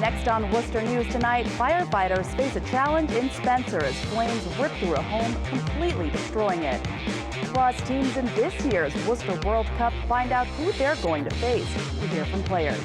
Next on Worcester News tonight, firefighters face a challenge in Spencer as flames rip through a home, completely destroying it. Plus, teams in this year's Worcester World Cup find out who they're going to face. We hear from players.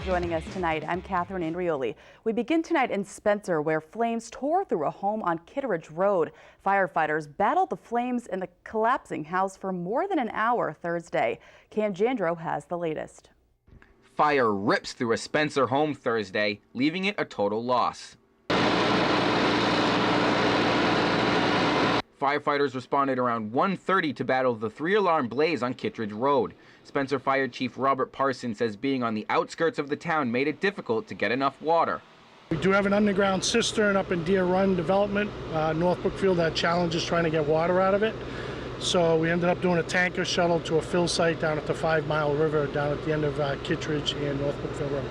Joining us tonight, I'm Catherine Andrioli. We begin tonight in Spencer, where flames tore through a home on Kittredge Road. Firefighters battled the flames in the collapsing house for more than an hour Thursday. Cam Jandro has the latest. Fire rips through a Spencer home Thursday, leaving it a total loss. Firefighters responded around 1:30 to battle the 3-alarm blaze on Kittredge Road. Spencer Fire Chief Robert Parsons says being on the outskirts of the town made it difficult to get enough water. We do have an underground cistern up in Deer Run development. North Brookfield had challenges trying to get water out of it. So we ended up doing a tanker shuttle to a fill site down at the 5 Mile River down at the end of Kittredge and North Brookfield Road.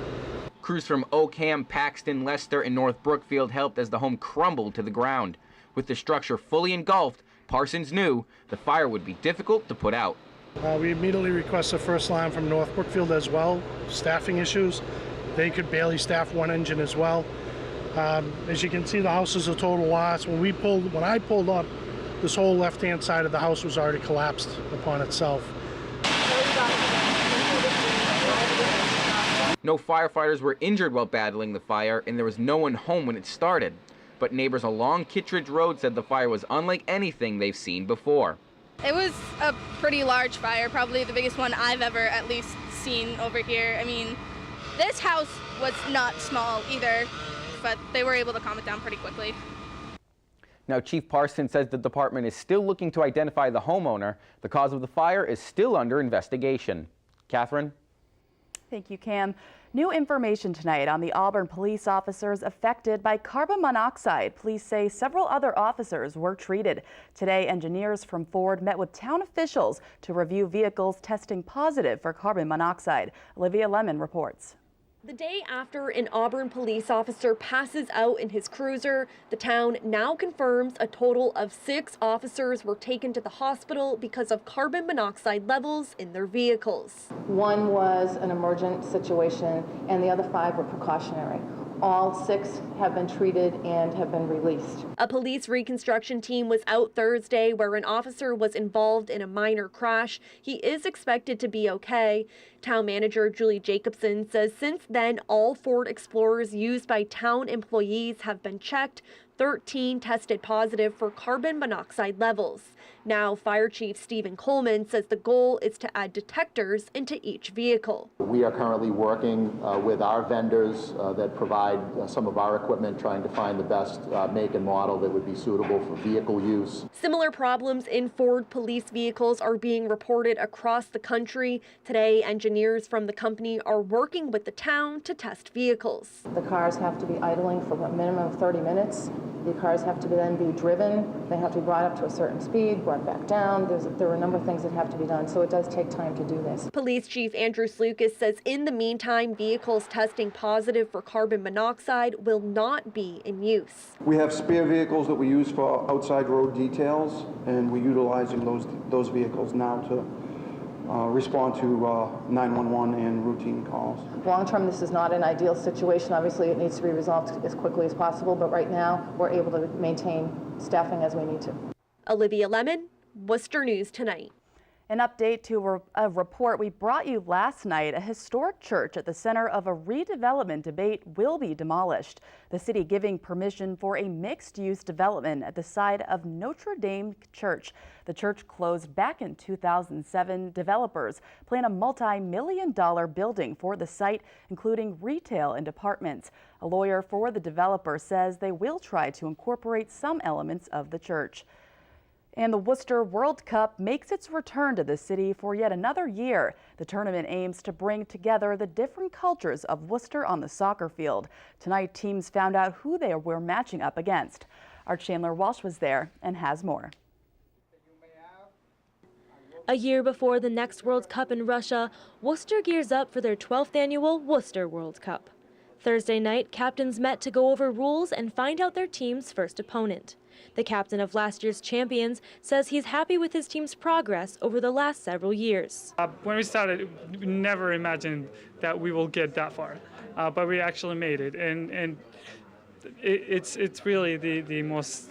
Crews from Oakham, Paxton, Leicester, and North Brookfield helped as the home crumbled to the ground. With the structure fully engulfed, Parsons knew the fire would be difficult to put out. We immediately requested first line from North Brookfield as well. Staffing issues. They could barely staff one engine as well. As you can see, the house is a total loss. When I pulled up, this whole left-hand side of the house was already collapsed upon itself. No firefighters were injured while battling the fire, and there was no one home when it started. But neighbors along Kittredge Road said the fire was unlike anything they've seen before. It was a pretty large fire, probably the biggest one I've ever at least seen over here. I mean, this house was not small either, but they were able to calm it down pretty quickly. Now, Chief Parsons says the department is still looking to identify the homeowner. The cause of the fire is still under investigation. Catherine? Thank you, Cam. New information tonight on the Auburn police officers affected by carbon monoxide. Police say several other officers were treated. Today, engineers from Ford met with town officials to review vehicles testing positive for carbon monoxide. Olivia Lemon reports. The day after an Auburn police officer passes out in his cruiser, the town now confirms a total of 6 officers were taken to the hospital because of carbon monoxide levels in their vehicles. One was an emergent situation and the other 5 were precautionary. All 6 have been treated and have been released. A police reconstruction team was out Thursday where an officer was involved in a minor crash. He is expected to be okay. Town manager Julie Jacobson says since then, all Ford Explorers used by town employees have been checked. 13 tested positive for carbon monoxide levels. Now, Fire Chief Stephen Coleman says the goal is to add detectors into each vehicle. We are currently working with our vendors that provide some of our equipment, trying to find the best make and model that would be suitable for vehicle use. Similar problems in Ford police vehicles are being reported across the country. Today, engineers from the company are working with the town to test vehicles. The cars have to be idling for a minimum of 30 minutes. The cars have to then be driven. They have to be brought up to a certain speed, brought back down. There are a number of things that have to be done, so it does take time to do this. Police Chief Andrew Slukas says in the meantime, vehicles testing positive for carbon monoxide will not be in use. We have spare vehicles that we use for outside road details, and we're utilizing those vehicles now to respond to 911 and routine calls. Long term, this is not an ideal situation. Obviously, it needs to be resolved as quickly as possible, but right now, we're able to maintain staffing as we need to. Olivia Lemon, Worcester News Tonight. An update to a report we brought you last night. A historic church at the center of a redevelopment debate will be demolished. The city giving permission for a mixed-use development at the side of Notre Dame Church. The church closed back in 2007. Developers plan a multi-million-dollar building for the site, including retail and apartments. A lawyer for the developer says they will try to incorporate some elements of the church. And the Worcester World Cup makes its return to the city for yet another year. The tournament aims to bring together the different cultures of Worcester on the soccer field. Tonight, teams found out who they were matching up against. Our Chandler Walsh was there and has more. A year before the next World Cup in Russia, Worcester gears up for their 12th annual Worcester World Cup. Thursday night, captains met to go over rules and find out their team's first opponent. The captain of last year's champions says he's happy with his team's progress over the last several years. When we started, we never imagined that we will get that far, but we actually made it, and it's really the most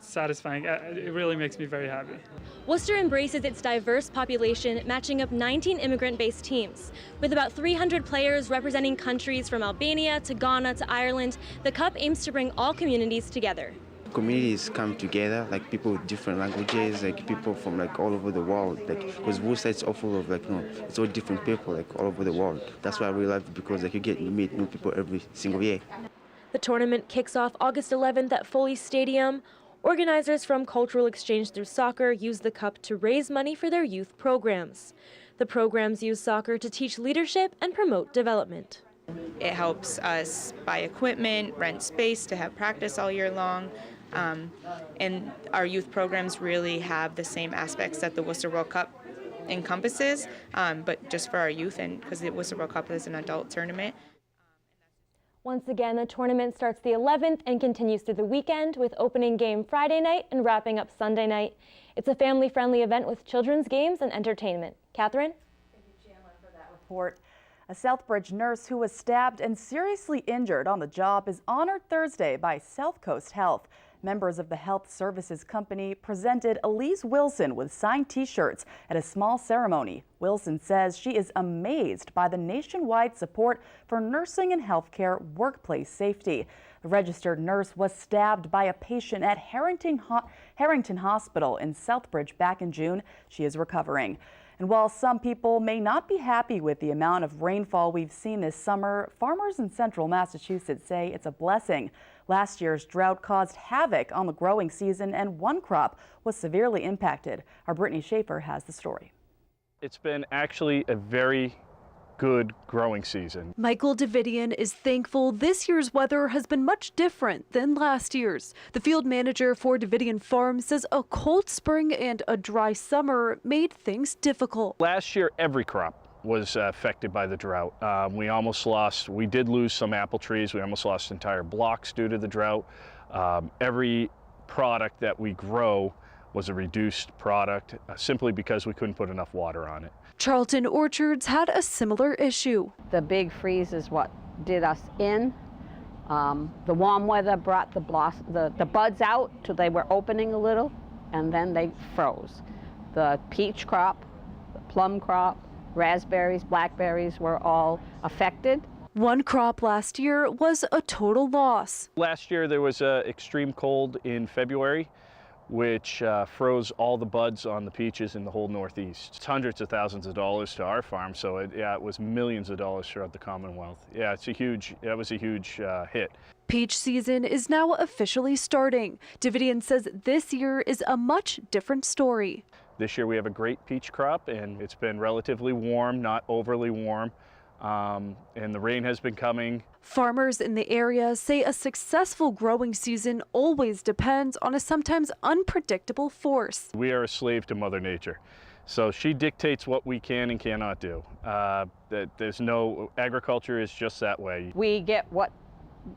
satisfying. It really makes me very happy. Worcester embraces its diverse population, matching up 19 immigrant-based teams. With about 300 players representing countries from Albania to Ghana to Ireland, the Cup aims to bring all communities together. Communities come together, like people with different languages, like people from like all over the world, like because Worcester is all full of it's all different people like all over the world. That's why I really love it, because like you meet new people every single year. The tournament kicks off August 11th at Foley Stadium. Organizers from Cultural Exchange Through Soccer use the Cup to raise money for their youth programs. The programs use soccer to teach leadership and promote development. It helps us buy equipment, rent space to have practice all year long. And our youth programs really have the same aspects that the Worcester World Cup encompasses, but just for our youth, and because the Worcester World Cup is an adult tournament. Once again, the tournament starts the 11th and continues through the weekend with opening game Friday night and wrapping up Sunday night. It's a family-friendly event with children's games and entertainment. Catherine? Thank you, Chandler, for that report. A Southbridge nurse who was stabbed and seriously injured on the job is honored Thursday by South Coast Health. Members of the health services company presented Elise Wilson with signed T-shirts at a small ceremony. Wilson says she is amazed by the nationwide support for nursing and healthcare workplace safety. The registered nurse was stabbed by a patient at Harrington Hospital in Southbridge back in June. She is recovering. And while some people may not be happy with the amount of rainfall we've seen this summer, farmers in central Massachusetts say it's a blessing. Last year's drought caused havoc on the growing season, and one crop was severely impacted. Our Brittany Schaefer has the story. It's been actually a very good growing season. Michael Davidian is thankful this year's weather has been much different than last year's. The field manager for Davidian Farm says a cold spring and a dry summer made things difficult. Last year, every crop was affected by the drought. We did lose some apple trees. We almost lost entire blocks due to the drought. Every product that we grow was a reduced product simply because we couldn't put enough water on it. Charlton Orchards had a similar issue. The big freeze is what did us in. The warm weather brought the buds out till they were opening a little, and then they froze. The peach crop, the plum crop, raspberries, blackberries were all affected. One crop last year was a total loss. Last year there was an extreme cold in February, which froze all the buds on the peaches in the whole Northeast. It's hundreds of thousands of dollars to our farm, so it was millions of dollars throughout the Commonwealth. Yeah, that was a huge hit. Peach season is now officially starting. Davidian says this year is a much different story. This year we have a great peach crop, and it's been relatively warm, not overly warm, and the rain has been coming. Farmers in the area say a successful growing season always depends on a sometimes unpredictable force. We are a slave to Mother Nature, so she dictates what we can and cannot do. Agriculture is just that way. We get what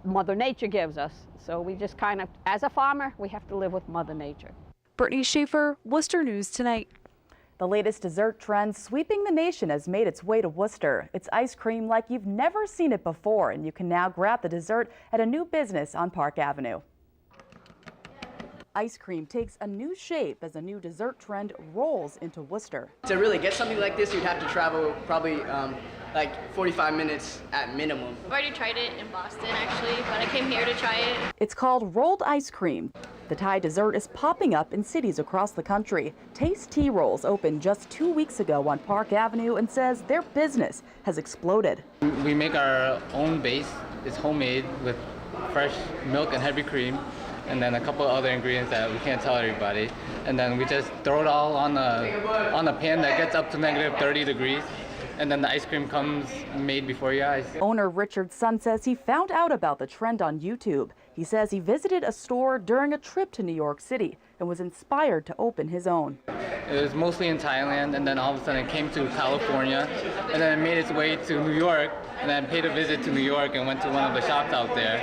Mother Nature gives us, so we just kind of, as a farmer, we have to live with Mother Nature. Brittany Schaefer, Worcester News Tonight. The latest dessert trend sweeping the nation has made its way to Worcester. It's ice cream like you've never seen it before, and you can now grab the dessert at a new business on Park Avenue. Ice cream takes a new shape as a new dessert trend rolls into Worcester. To really get something like this, you'd have to travel probably like 45 minutes at minimum. I've already tried it in Boston actually, but I came here to try it. It's called rolled ice cream. The Thai dessert is popping up in cities across the country. Taste Tea Rolls opened just 2 weeks ago on Park Avenue and says their business has exploded. We make our own base. It's homemade with fresh milk and heavy cream, and then a couple of other ingredients that we can't tell everybody. And then we just throw it all on a pan that gets up to -30 degrees, and then the ice cream comes made before your eyes. Owner Richard's son says he found out about the trend on YouTube. He says he visited a store during a trip to New York City and was inspired to open his own. It was mostly in Thailand, and then all of a sudden it came to California, and then it made its way to New York, and then paid a visit to New York and went to one of the shops out there,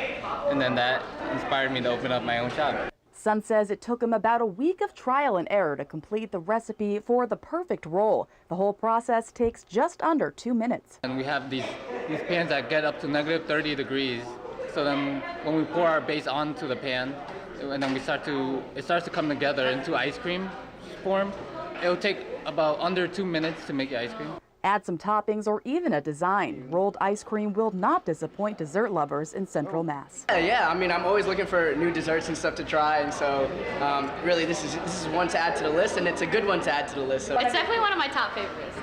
and then that inspired me to open up my own shop. Son says it took him about a week of trial and error to complete the recipe for the perfect roll. The whole process takes just under 2 minutes. And we have these pans that get up to -30 degrees. So then when we pour our base onto the pan, and then it starts to come together into ice cream form, it'll take about under 2 minutes to make the ice cream. Add some toppings or even a design. Rolled ice cream will not disappoint dessert lovers in Central Mass. Yeah, I mean, I'm always looking for new desserts and stuff to try, and so really this is one to add to the list, and it's a good one to add to the list. So. It's definitely one of my top favorites.